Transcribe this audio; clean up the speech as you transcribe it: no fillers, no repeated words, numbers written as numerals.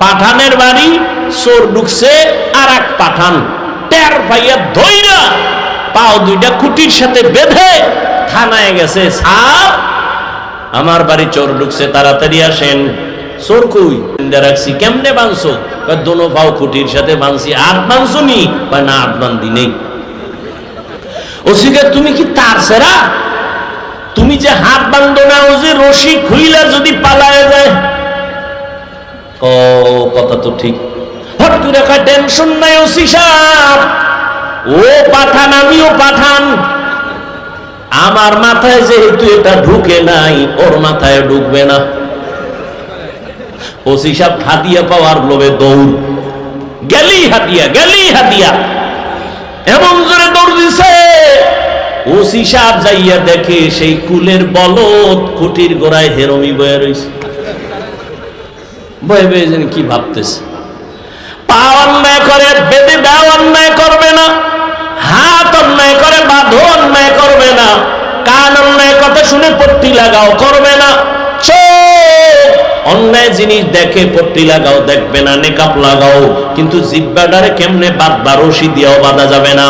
পাঠানের বাড়ি, চোর ঢুকছে আর এক পাঠান, টের পাইয়া ধইরা পাও দুইটা খুঁটির সাথে বেঁধে থানায় গেছে। স্যার, আমার বাড়ি চোর ঢুকছে, তাড়াতাড়ি আসেন। চোর কই? রাখছি। কেমনে বাঁধছো? দোনো পাও খুঁটির সাথে বাঁধছি। আর বাঁধছো নি? না, আর বান্ধি নেই। ওসিকে তুমি কি তার সেরা? তুমি যে হাত বান্ধো না, ও যে রশি খুইলা যদি পালায় যায়। ও কথা তো ঠিক। হট করে টেনশন নাই ওসি সাহেব, ও পাঠান আমিও পাঠান, আমার মাথায় যেহেতু এটা ঢুকে নাই, ওর মাথায় ঢুকবে না। ওসি সাহেব হাতিয়া পাওয়ার লোভে দৌড়, গেলি হাতিয়া, গেলি হাতিয়া, এমন জোরে দৌড় দিছে। ওসি সাহেব যাইয়া দেখে সেই কুলের বলদ খুঁটির গোড়ায় হেরমি বয়ে রয়েছে। বয়ে বয়ে যেন কি ভাবতেছে। পা অন্যায় করে বেঁধে দাও, অন্যায় করবে না। হাত অন্যায় করে বাঁধো, অন্যায় করবে না। কান অন্যায় কথা শুনে পট্টি লাগাও, করবে না। চোখ অন্যায় জিনিস দেখে পট্টি লাগাও, দেখবে না। নেকাব লাগাও, কিন্তু জিহ্বাটারে কেমনে বাঁধবা, রশি দিয়েও বাঁধা যাবে না।